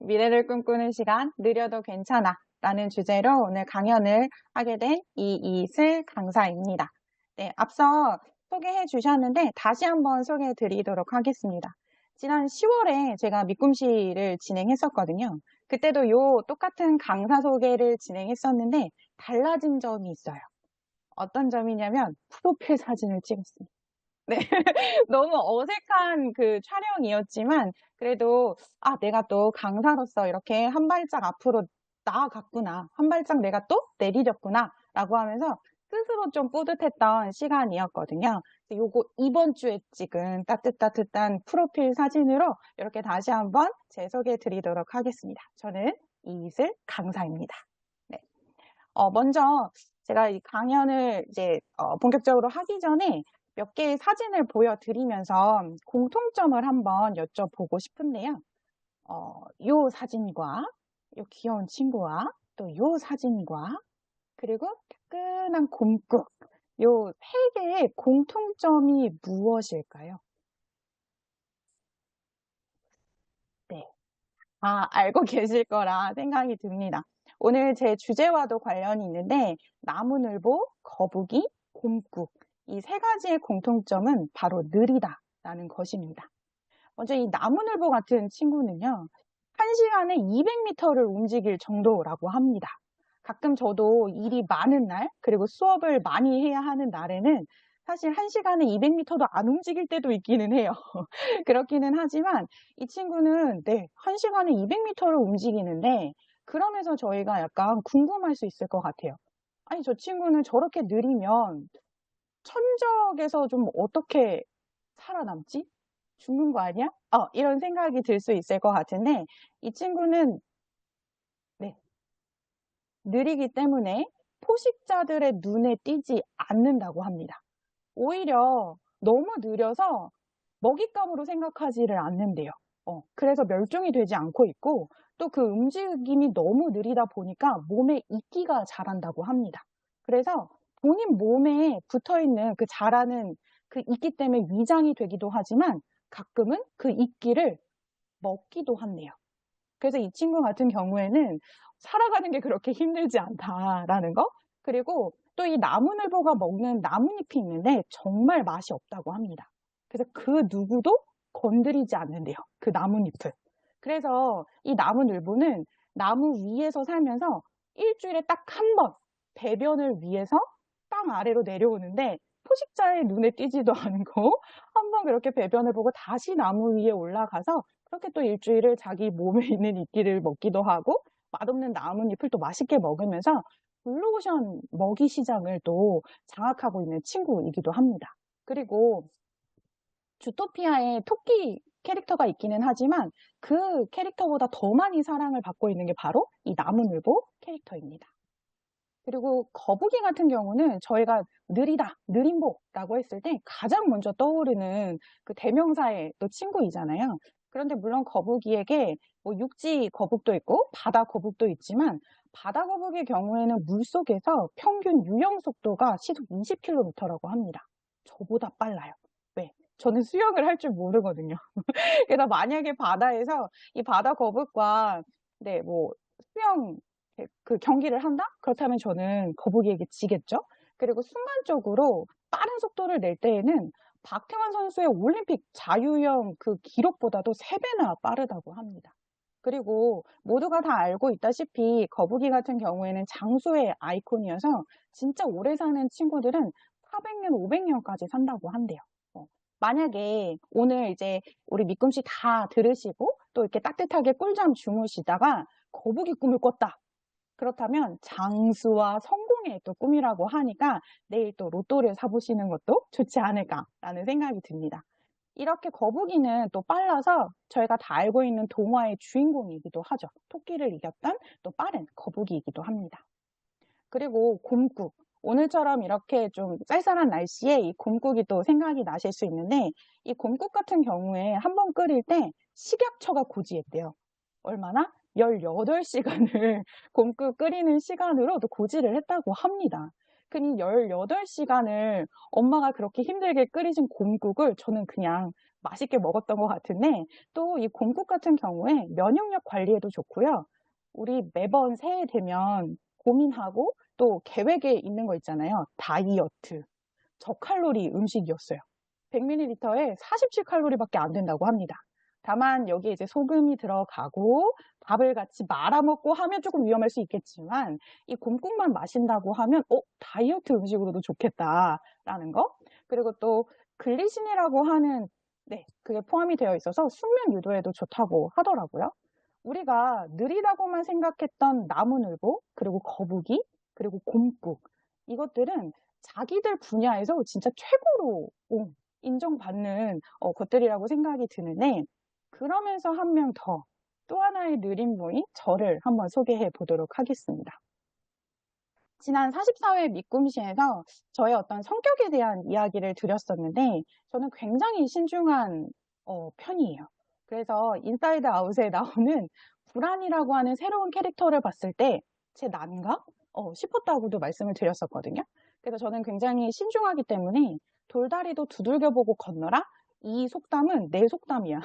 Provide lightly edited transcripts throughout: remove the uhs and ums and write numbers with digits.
미래를 꿈꾸는 시간, 느려도 괜찮아 라는 주제로 오늘 강연을 하게 된 이이슬 강사입니다. 네, 앞서 소개해 주셨는데 다시 한번 소개해 드리도록 하겠습니다. 지난 10월에 제가 미꿈씨를 진행했었거든요. 그때도 요 똑같은 강사 소개를 진행했었는데 달라진 점이 있어요. 어떤 점이냐면 프로필 사진을 찍었습니다. 네. 너무 어색한 그 촬영이었지만 그래도 내가 또 강사로서 이렇게 한 발짝 앞으로 나아갔구나. 한 발짝 내가 또 내디뎠구나. 라고 하면서 스스로 좀 뿌듯했던 시간이었거든요. 요거 이번 주에 찍은 따뜻한 프로필 사진으로 이렇게 다시 한번 재소개해 드리도록 하겠습니다. 저는 이슬 강사입니다. 네. 먼저 제가 이 강연을 이제 본격적으로 하기 전에 몇 개의 사진을 보여드리면서 공통점을 한번 여쭤보고 싶은데요. 요 사진과 요 귀여운 친구와 또 요 사진과 그리고 따끈한 곰국 요 세 개의 공통점이 무엇일까요? 네. 알고 계실 거라 생각이 듭니다. 오늘 제 주제와도 관련이 있는데 나무늘보, 거북이, 곰국 이 세 가지의 공통점은 바로 느리다라는 것입니다. 먼저 이 나무늘보 같은 친구는요. 1시간에 200m를 움직일 정도라고 합니다. 가끔 저도 일이 많은 날, 그리고 수업을 많이 해야 하는 날에는 사실 1시간에 200m도 안 움직일 때도 있기는 해요. 그렇기는 하지만 이 친구는 1시간에 200m를 움직이는데 그러면서 저희가 약간 궁금할 수 있을 것 같아요. 아니, 저 친구는 저렇게 느리면 천적에서 좀 어떻게 살아남지? 죽는 거 아니야? 이런 생각이 들 수 있을 것 같은데 이 친구는 느리기 때문에 포식자들의 눈에 띄지 않는다고 합니다. 오히려 너무 느려서 먹잇감으로 생각하지를 않는데요. 그래서 멸종이 되지 않고 있고 또 그 움직임이 너무 느리다 보니까 몸에 이끼가 자란다고 합니다. 그래서 본인 몸에 붙어있는 그 자라는 그 이끼 때문에 위장이 되기도 하지만 가끔은 그 이끼를 먹기도 한대요. 그래서 이 친구 같은 경우에는 살아가는 게 그렇게 힘들지 않다라는 거. 그리고 또 이 나무늘보가 먹는 나뭇잎이 있는데 정말 맛이 없다고 합니다. 그래서 그 누구도 건드리지 않는데요. 그 나뭇잎을. 그래서 이 나무늘보는 나무 위에서 살면서 일주일에 딱 한 번 배변을 위해서 땅 아래로 내려오는데 포식자의 눈에 띄지도 않고 한 번 그렇게 배변을 보고 다시 나무 위에 올라가서 그렇게 또 일주일을 자기 몸에 있는 이끼를 먹기도 하고 맛없는 나뭇잎을 또 맛있게 먹으면서 블루오션 먹이 시장을 또 장악하고 있는 친구이기도 합니다. 그리고 주토피아에 토끼 캐릭터가 있기는 하지만 그 캐릭터보다 더 많이 사랑을 받고 있는 게 바로 이 나무늘보 캐릭터입니다. 그리고 거북이 같은 경우는 저희가 느리다, 느림보라고 했을 때 가장 먼저 떠오르는 그 대명사의 또 친구이잖아요. 그런데 물론 거북이에게 뭐 육지 거북도 있고 바다 거북도 있지만 바다 거북의 경우에는 물속에서 평균 유영 속도가 시속 20km라고 합니다. 저보다 빨라요. 왜? 저는 수영을 할 줄 모르거든요. 그래서 만약에 바다에서 이 바다 거북과 뭐 수영 그 경기를 한다? 그렇다면 저는 거북이에게 지겠죠? 그리고 순간적으로 빠른 속도를 낼 때에는 박태환 선수의 올림픽 자유형 그 기록보다도 3배나 빠르다고 합니다. 그리고 모두가 다 알고 있다시피 거북이 같은 경우에는 장수의 아이콘이어서 진짜 오래 사는 친구들은 400년, 500년까지 산다고 한대요. 만약에 오늘 이제 우리 미꿈씨 다 들으시고 또 이렇게 따뜻하게 꿀잠 주무시다가 거북이 꿈을 꿨다. 그렇다면 장수와 성공의 또 꿈이라고 하니까 내일 또 로또를 사보시는 것도 좋지 않을까라는 생각이 듭니다. 이렇게 거북이는 또 빨라서 저희가 다 알고 있는 동화의 주인공이기도 하죠. 토끼를 이겼던 또 빠른 거북이이기도 합니다. 그리고 곰국. 오늘처럼 이렇게 좀 쌀쌀한 날씨에 이 곰국이 또 생각이 나실 수 있는데 이 곰국 같은 경우에 한번 끓일 때 식약처가 고지했대요. 얼마나? 18시간을 곰국 끓이는 시간으로 또 고지를 했다고 합니다. 그니 18시간을 엄마가 그렇게 힘들게 끓이신 곰국을 저는 그냥 맛있게 먹었던 것 같은데 또 이 곰국 같은 경우에 면역력 관리에도 좋고요. 우리 매번 새해 되면 고민하고 또 계획에 있는 거 있잖아요. 다이어트, 저칼로리 음식이었어요. 100ml에 47칼로리밖에 안 된다고 합니다. 다만 여기에 이제 소금이 들어가고 밥을 같이 말아 먹고 하면 조금 위험할 수 있겠지만 이 곰국만 마신다고 하면 다이어트 음식으로도 좋겠다라는 거. 그리고 또 글리신이라고 하는 그게 포함이 되어 있어서 숙면 유도에도 좋다고 하더라고요. 우리가 느리다고만 생각했던 나무늘보, 그리고 거북이, 그리고 곰국 이것들은 자기들 분야에서 진짜 최고로 인정받는 것들이라고 생각이 드는데 그러면서 한 명 더, 또 하나의 느린 분이 저를 한번 소개해 보도록 하겠습니다. 지난 44회 미꿈시에서 저의 어떤 성격에 대한 이야기를 드렸었는데 저는 굉장히 신중한 편이에요. 그래서 인사이드 아웃에 나오는 불안이라고 하는 새로운 캐릭터를 봤을 때 제 난가? 싶었다고도 말씀을 드렸었거든요. 그래서 저는 굉장히 신중하기 때문에 돌다리도 두들겨보고 건너라? 이 속담은 내 속담이야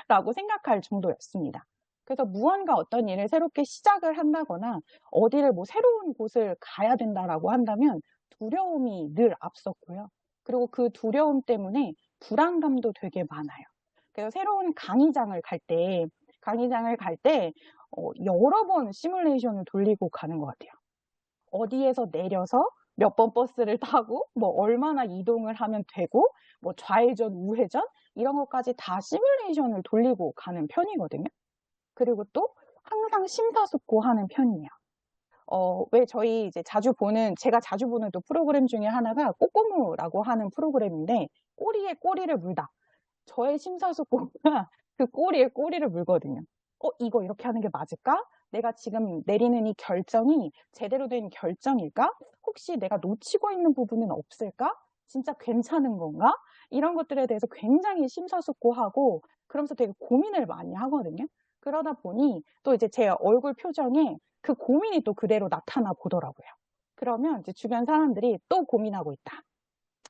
라고 생각할 정도였습니다. 그래서 무언가 어떤 일을 새롭게 시작을 한다거나 어디를 뭐 새로운 곳을 가야 된다라고 한다면 두려움이 늘 앞섰고요. 그리고 그 두려움 때문에 불안감도 되게 많아요. 그래서 새로운 강의장을 갈 때 여러 번 시뮬레이션을 돌리고 가는 것 같아요. 어디에서 내려서 몇 번 버스를 타고 뭐 얼마나 이동을 하면 되고 뭐 좌회전, 우회전 이런 것까지 다 시뮬레이션을 돌리고 가는 편이거든요. 그리고 또 항상 심사숙고하는 편이에요. 왜 저희 이제 제가 자주 보는 또 프로그램 중에 하나가 꼬꼬무라고 하는 프로그램인데 꼬리에 꼬리를 물다. 저의 심사숙고가 그 꼬리에 꼬리를 물거든요. 이거 이렇게 하는 게 맞을까? 내가 지금 내리는 이 결정이 제대로 된 결정일까? 혹시 내가 놓치고 있는 부분은 없을까? 진짜 괜찮은 건가? 이런 것들에 대해서 굉장히 심사숙고하고 그러면서 되게 고민을 많이 하거든요. 그러다 보니 또 이제 제 얼굴 표정에 그 고민이 또 그대로 나타나 보더라고요. 그러면 이제 주변 사람들이 또 고민하고 있다.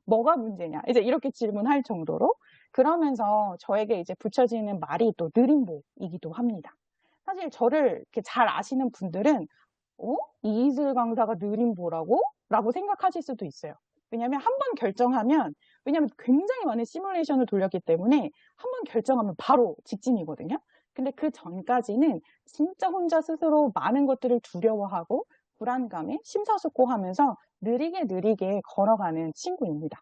뭐가 문제냐? 이제 이렇게 질문할 정도로 그러면서 저에게 이제 붙여지는 말이 또 느림보이기도 합니다. 사실 저를 이렇게 잘 아시는 분들은 이희슬 강사가 느림보라고? 라고 생각하실 수도 있어요. 왜냐면 한 번 결정하면 왜냐면 굉장히 많은 시뮬레이션을 돌렸기 때문에 한 번 결정하면 바로 직진이거든요. 근데 그 전까지는 진짜 혼자 스스로 많은 것들을 두려워하고 불안감에 심사숙고하면서 느리게 걸어가는 친구입니다.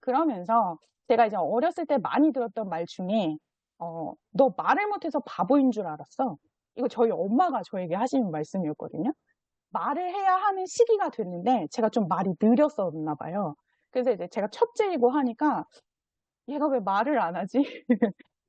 그러면서 제가 이제 어렸을 때 많이 들었던 말 중에 너 말을 못해서 바보인 줄 알았어. 이거 저희 엄마가 저에게 하시는 말씀이었거든요. 말을 해야 하는 시기가 됐는데 제가 좀 말이 느렸었나 봐요. 그래서 이제 제가 첫째이고 하니까 얘가 왜 말을 안 하지?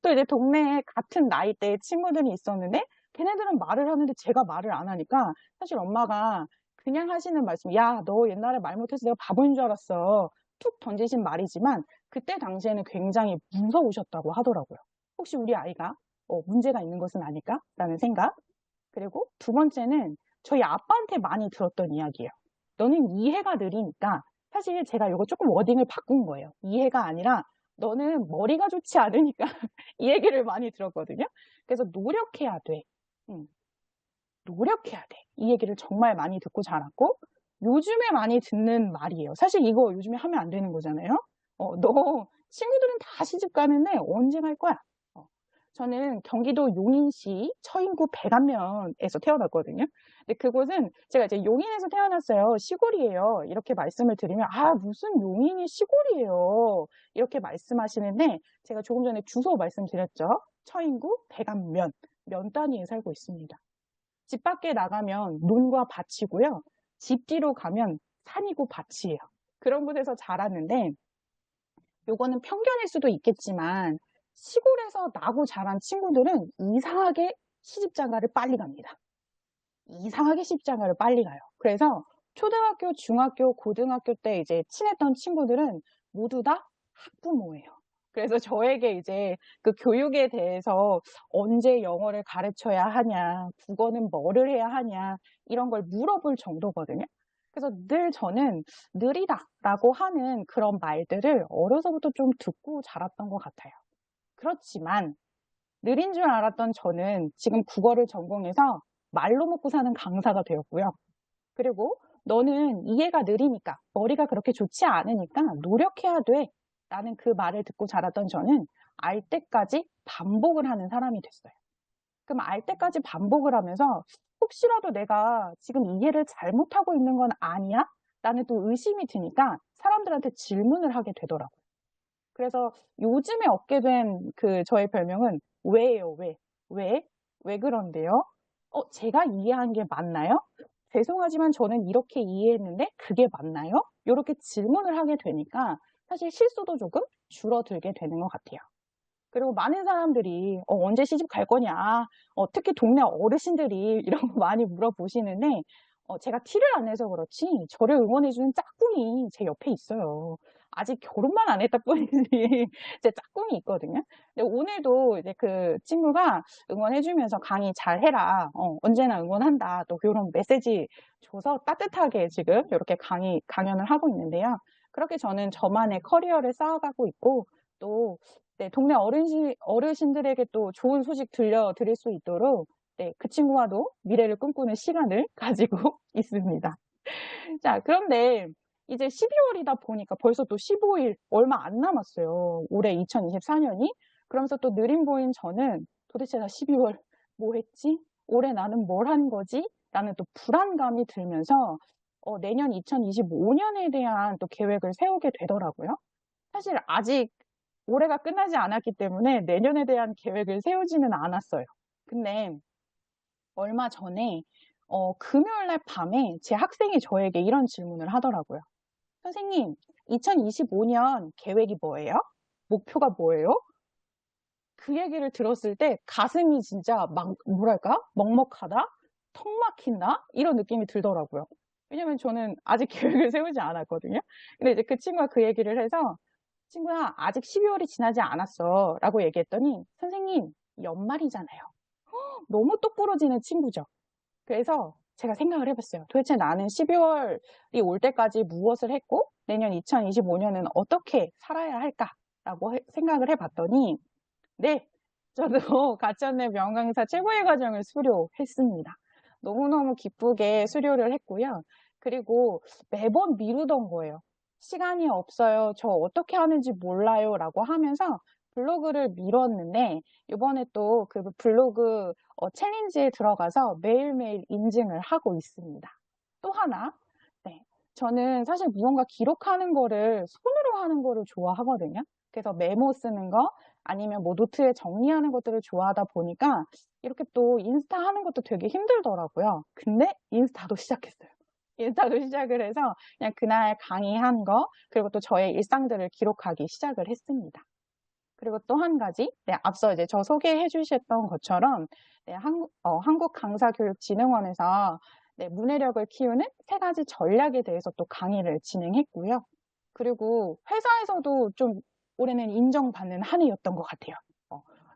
또 이제 동네에 같은 나이대의 친구들이 있었는데 걔네들은 말을 하는데 제가 말을 안 하니까 사실 엄마가 그냥 하시는 말씀, 야, 너 옛날에 말 못해서 내가 바보인 줄 알았어. 툭 던지신 말이지만 그때 당시에는 굉장히 무서우셨다고 하더라고요. 혹시 우리 아이가 문제가 있는 것은 아닐까? 라는 생각. 그리고 두 번째는 저희 아빠한테 많이 들었던 이야기예요. 너는 이해가 느리니까 사실 제가 이거 조금 워딩을 바꾼 거예요. 이해가 아니라 너는 머리가 좋지 않으니까 이 얘기를 많이 들었거든요. 그래서 노력해야 돼. 노력해야 돼. 이 얘기를 정말 많이 듣고 자랐고 요즘에 많이 듣는 말이에요. 사실 이거 요즘에 하면 안 되는 거잖아요. 너 친구들은 다 시집 가는데 언제 갈 거야? 저는 경기도 용인시 처인구 백안면에서 태어났거든요. 근데 그곳은 제가 이제 용인에서 태어났어요. 시골이에요. 이렇게 말씀을 드리면 무슨 용인이 시골이에요. 이렇게 말씀하시는데 제가 조금 전에 주소 말씀드렸죠. 처인구 백안면 면 단위에 살고 있습니다. 집 밖에 나가면 논과 밭이고요. 집 뒤로 가면 산이고 밭이에요. 그런 곳에서 자랐는데 요거는 편견일 수도 있겠지만 시골에서 나고 자란 친구들은 이상하게 시집장가를 빨리 갑니다. 이상하게 시집장가를 빨리 가요. 그래서 초등학교, 중학교, 고등학교 때 이제 친했던 친구들은 모두 다 학부모예요. 그래서 저에게 이제 그 교육에 대해서 언제 영어를 가르쳐야 하냐, 국어는 뭐를 해야 하냐, 이런 걸 물어볼 정도거든요. 그래서 늘 저는 느리다라고 하는 그런 말들을 어려서부터 좀 듣고 자랐던 것 같아요. 그렇지만 느린 줄 알았던 저는 지금 국어를 전공해서 말로 먹고 사는 강사가 되었고요. 그리고 너는 이해가 느리니까, 머리가 그렇게 좋지 않으니까 노력해야 돼. 라는 그 말을 듣고 자랐던 저는 알 때까지 반복을 하는 사람이 됐어요. 그럼 알 때까지 반복을 하면서 혹시라도 내가 지금 이해를 잘못하고 있는 건 아니야? 라는 또 의심이 드니까 사람들한테 질문을 하게 되더라고요. 그래서 요즘에 얻게 된 그 저의 별명은 왜예요, 왜? 왜? 왜 그런데요? 제가 이해한 게 맞나요? 죄송하지만 저는 이렇게 이해했는데 그게 맞나요? 이렇게 질문을 하게 되니까 사실 실수도 조금 줄어들게 되는 것 같아요. 그리고 많은 사람들이 언제 시집 갈 거냐, 특히 동네 어르신들이 이런 거 많이 물어보시는데 제가 티를 안 내서 그렇지 저를 응원해주는 짝꿍이 제 옆에 있어요. 아직 결혼만 안 했다 뿐이지 제 짝꿍이 있거든요. 근데 오늘도 이제 그 친구가 응원해주면서 강의 잘 해라, 언제나 응원한다, 또 이런 메시지 줘서 따뜻하게 지금 이렇게 강연을 하고 있는데요. 그렇게 저는 저만의 커리어를 쌓아가고 있고 또 네, 동네 어르신들에게 또 좋은 소식 들려드릴 수 있도록 네, 그 친구와도 미래를 꿈꾸는 시간을 가지고 있습니다. 자, 그런데 이제 12월이다 보니까 벌써 또 15일 얼마 안 남았어요. 올해 2024년이. 그러면서 또 느린 보인 저는 도대체 나 12월 뭐 했지? 올해 나는 뭘 한 거지? 라는 또 불안감이 들면서 내년 2025년에 대한 또 계획을 세우게 되더라고요. 사실 아직 올해가 끝나지 않았기 때문에 내년에 대한 계획을 세우지는 않았어요. 근데 얼마 전에 금요일 날 밤에 제 학생이 저에게 이런 질문을 하더라고요. 선생님, 2025년 계획이 뭐예요? 목표가 뭐예요? 그 얘기를 들었을 때 가슴이 진짜 막 뭐랄까? 먹먹하다? 턱 막힌다? 이런 느낌이 들더라고요. 왜냐면 저는 아직 계획을 세우지 않았거든요. 근데 이제 그 친구가 그 얘기를 해서 친구야, 아직 12월이 지나지 않았어. 라고 얘기했더니, 선생님, 연말이잖아요. 너무 똑부러지는 친구죠. 그래서 제가 생각을 해봤어요. 도대체 나는 12월이 올 때까지 무엇을 했고, 내년 2025년은 어떻게 살아야 할까라고 생각을 해봤더니, 네, 저도 가천대 명강사 최고의 과정을 수료했습니다. 너무너무 기쁘게 수료를 했고요. 그리고 매번 미루던 거예요. 시간이 없어요. 저 어떻게 하는지 몰라요. 라고 하면서 블로그를 미뤘는데 이번에 또 그 블로그 챌린지에 들어가서 매일매일 인증을 하고 있습니다. 또 하나, 네, 저는 사실 무언가 기록하는 거를 손으로 하는 거를 좋아하거든요. 그래서 메모 쓰는 거 아니면 뭐 노트에 정리하는 것들을 좋아하다 보니까 이렇게 또 인스타 하는 것도 되게 힘들더라고요. 근데 인스타도 시작했어요. 인스타도 시작을 해서 그냥 그날 강의한 거 그리고 또 저의 일상들을 기록하기 시작을 했습니다. 그리고 또 한 가지, 네, 앞서 이제 저 소개해 주셨던 것처럼 네, 한국강사교육진흥원에서 네, 문해력을 키우는 3가지 전략에 대해서 또 강의를 진행했고요. 그리고 회사에서도 좀 올해는 인정받는 한 해였던 것 같아요.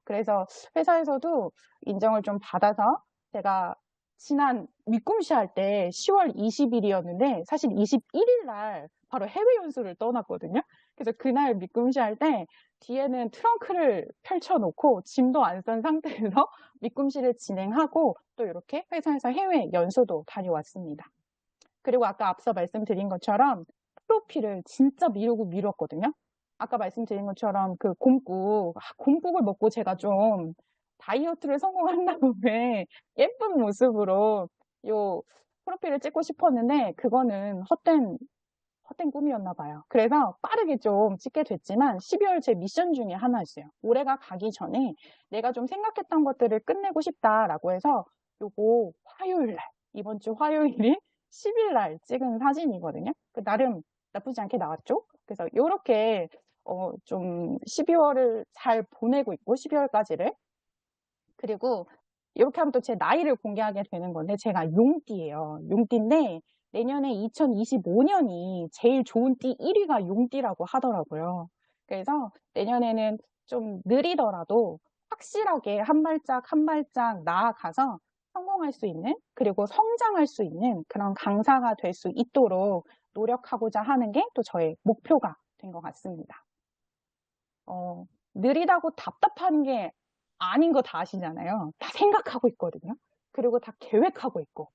그래서 회사에서도 인정을 좀 받아서 제가 지난 위꿈시 할 때 10월 20일이었는데 사실 21일 날 바로 해외 연수를 떠났거든요. 그래서 그날 미꿈시 할 때 뒤에는 트렁크를 펼쳐놓고 짐도 안 싼 상태에서 미꿈시를 진행하고 또 이렇게 회사에서 해외 연수도 다녀왔습니다. 그리고 아까 앞서 말씀드린 것처럼 프로필을 진짜 미루고 미뤘거든요. 아까 말씀드린 것처럼 그 곰국을 먹고 제가 좀 다이어트를 성공한 다음에 예쁜 모습으로 요 프로필을 찍고 싶었는데 그거는 헛된 꿈이었나 봐요. 그래서 빠르게 좀 찍게 됐지만 12월 제 미션 중에 하나였어요. 올해가 가기 전에 내가 좀 생각했던 것들을 끝내고 싶다라고 해서 요거 화요일 날, 이번 주 화요일이 10일 날 찍은 사진이거든요. 나름 나쁘지 않게 나왔죠? 그래서 요렇게 좀 12월을 잘 보내고 있고 12월까지를 그리고 이렇게 하면 또 제 나이를 공개하게 되는 건데 제가 용띠예요. 용띠인데 내년에 2025년이 제일 좋은 띠 1위가 용띠라고 하더라고요. 그래서 내년에는 좀 느리더라도 확실하게 한 발짝 한 발짝 나아가서 성공할 수 있는 그리고 성장할 수 있는 그런 강사가 될 수 있도록 노력하고자 하는 게 또 저의 목표가 된 것 같습니다. 느리다고 답답한 게 아닌 거 다 아시잖아요. 다 생각하고 있거든요. 그리고 다 계획하고 있고.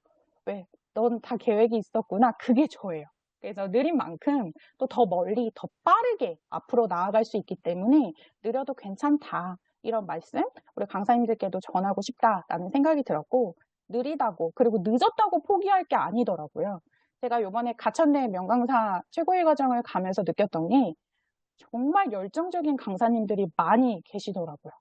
왜? 넌 다 계획이 있었구나. 그게 저예요. 그래서 느린 만큼 또 더 멀리, 더 빠르게 앞으로 나아갈 수 있기 때문에 느려도 괜찮다. 이런 말씀 우리 강사님들께도 전하고 싶다라는 생각이 들었고, 느리다고 그리고 늦었다고 포기할 게 아니더라고요. 제가 요번에 가천대 명강사 최고위 과정을 가면서 느꼈던 게 정말 열정적인 강사님들이 많이 계시더라고요.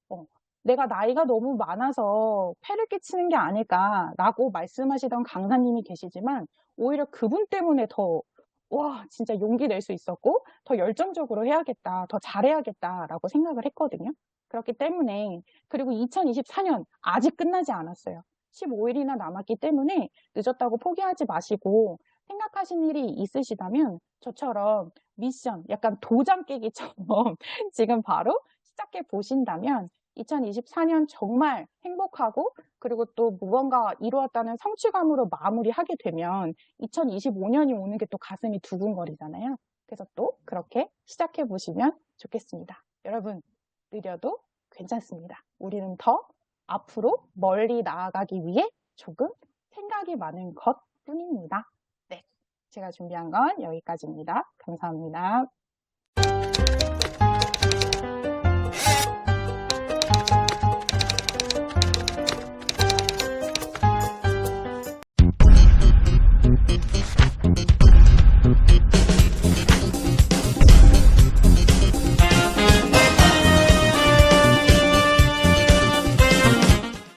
어, 내가 나이가 너무 많아서 폐를 끼치는 게 아닐까라고 말씀하시던 강사님이 계시지만 오히려 그분 때문에 더, 와, 진짜 용기 낼 수 있었고 더 열정적으로 해야겠다, 더 잘해야겠다라고 생각을 했거든요. 그렇기 때문에, 그리고 2024년 아직 끝나지 않았어요. 15일이나 남았기 때문에 늦었다고 포기하지 마시고, 생각하신 일이 있으시다면 저처럼 미션, 약간 도장 깨기처럼 지금 바로 시작해 보신다면 2024년 정말 행복하고, 그리고 또 무언가 이루었다는 성취감으로 마무리하게 되면 2025년이 오는 게 또 가슴이 두근거리잖아요. 그래서 또 그렇게 시작해 보시면 좋겠습니다. 여러분, 느려도 괜찮습니다. 우리는 더 앞으로 멀리 나아가기 위해 조금 생각이 많은 것 뿐입니다. 네, 제가 준비한 건 여기까지입니다. 감사합니다.